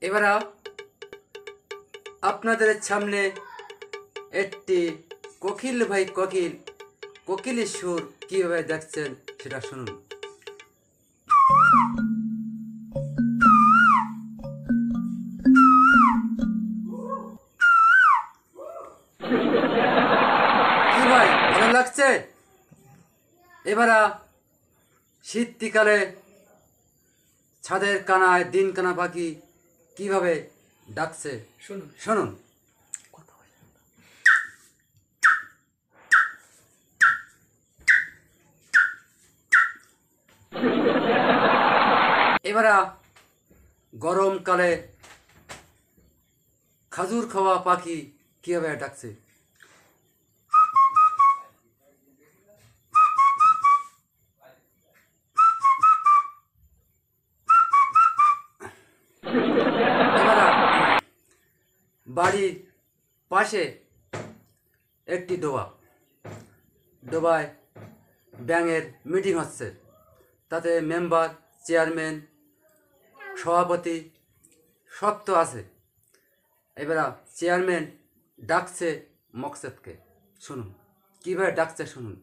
এবার আপনাদের সামনে একটি কোকিল ভাই কোকিলের সুর কিভাবে দেখছেন সেটা শুনুন। কি ভাই ভালো লাগছে? এবার শীতকালে ছাদের কানায় দিন কানা পাখি কিভাবে ডাকছে শুনুন শুনুন। এবার গরমকালে খাজুর খাওয়া পাখি কিভাবে ডাকছে। এবার বাড়ির পাশে একটি ডোবায় ব্যাঙের মিটিং হচ্ছে, তাতে মেম্বার চেয়ারম্যান সভাপতি সব তো আছে। এবার চেয়ারম্যান ডাকছে মকসেদকে, শুনুন কীভাবে ডাকছে শুনুন।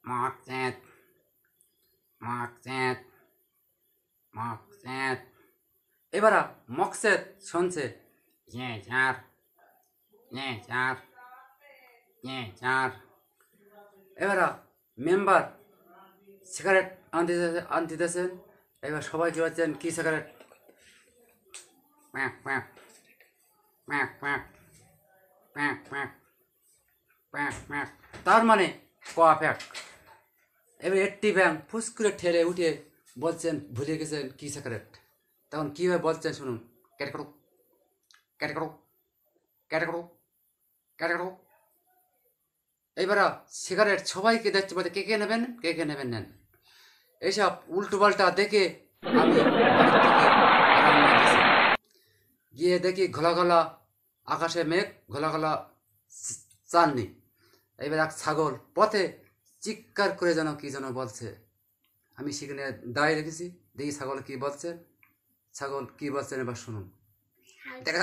মকসেদ মকসেদ মকসেদ। এবার মকসেদ শুনছে এবার মেম্বার সিগারেট আনতেছেন। এবার সবাই কি হচ্ছেন কি cigarette pack pack pack pack pack pack pack pack, তার মানে কোয়া প্যাক। এবার একটি ব্যাং ফুস করে ঠেলে উঠে বলছেন ভুলে গেছেন কি সিগারেট। তখন কীভাবে বলছেন শুনুন। কেটে করো কেটে করো কেটে করো কেটে করো। এইবার সিগারেট সবাইকে দেখতে পাচ্ছে, কে কে নেবেন নেন। এইসব উল্টো পাল্টা দেখে আমি গিয়ে দেখি ঘোলা ঘোলা আকাশে মেঘ, ঘোলা ঘোলা চাননি। এবার এক ছাগল পথে চিৎকার করে যেন কি যেন বলছে। আমি সেখানে দাঁড়িয়ে রেখেছি, দেখি ছাগল কি বলছে। ছাগল কি বলছেন এবার শুনুন। দেখা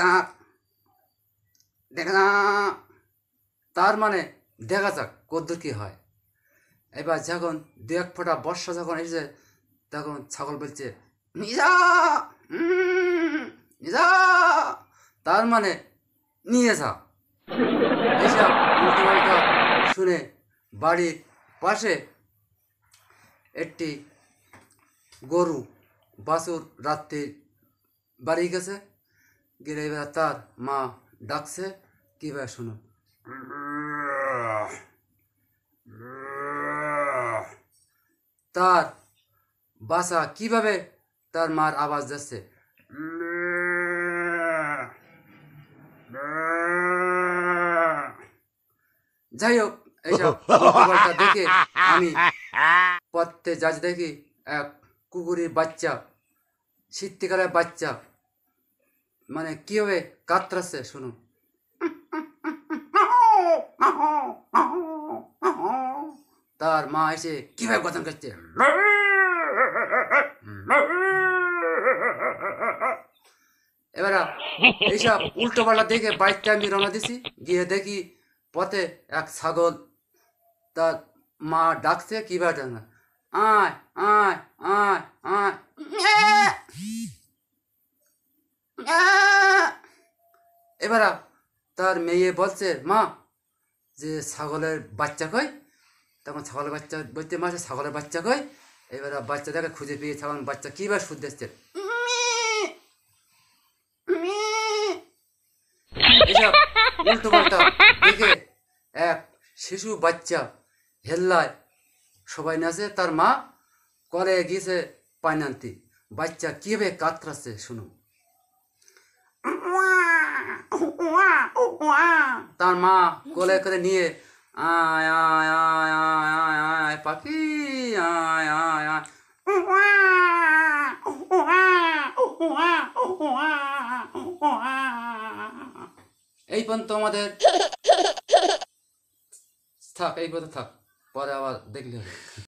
না, তার মানে দেখা যাক কদ্দূর কি হয়। এবার যখন দু এক ফোঁটা বর্ষা যখন এসেছে, তখন ছাগল বলছে নিজা নিজা, তার মানে নিয়ে যা। এইসব উল্টোপাল্টা শুনে বাড়ির পাশে একটি গরু বাছুর রাত্রি বাড়ি গেছে, গেলে এবার তার মা ডাকছে কীভাবে শুনুন। তার বাসা কিভাবে তার মার আওয়াজ যাচ্ছে। যাই হোক, এইসব দেখে আমি পথে যাচ্ছি, দেখি এক কুকুরের বাচ্চা, শীতকালের বাচ্চা, মানে কিভাবে কাতরাচ্ছে শুনুন। তার মা এসে কিভাবে গঠন করছে। এবার এইসব উল্টো পাল্টা দেখে বাইকটা আমি রওনা দিছি, গিয়ে দেখি পথে এক ছাগল, তার মা ডাকছে কিভাবে ডাকছে, আয় আয় আয় আয়। এবার তার মেয়ে বলছে মা যে ছাগলের বাচ্চা কই। তখন ছাগলের বাচ্চা বলতে মা ছাগলের বাচ্চা কই। এবার বাচ্চাটাকে খুঁজে পেয়ে ছাগলের বাচ্চা কীভাবে সুদ দিচ্ছে। এইসব উল্টো পাল্টা দেখে এক শিশু বাচ্চা হেল্লায় সবাই নাচে, তার মা কলে গিয়েছে পানি আনতে। বাচ্চা কীভাবে কাতরাচ্ছে শুনুন। তার মা কোলে করে নিয়ে আয় আয় আয় আয় আয় আয় পাখি আয় আয় আয়। এই পর্যন্ত আমাদের থাক, এই পর্যন্ত থাক, পরে আবার দেখলে হবে।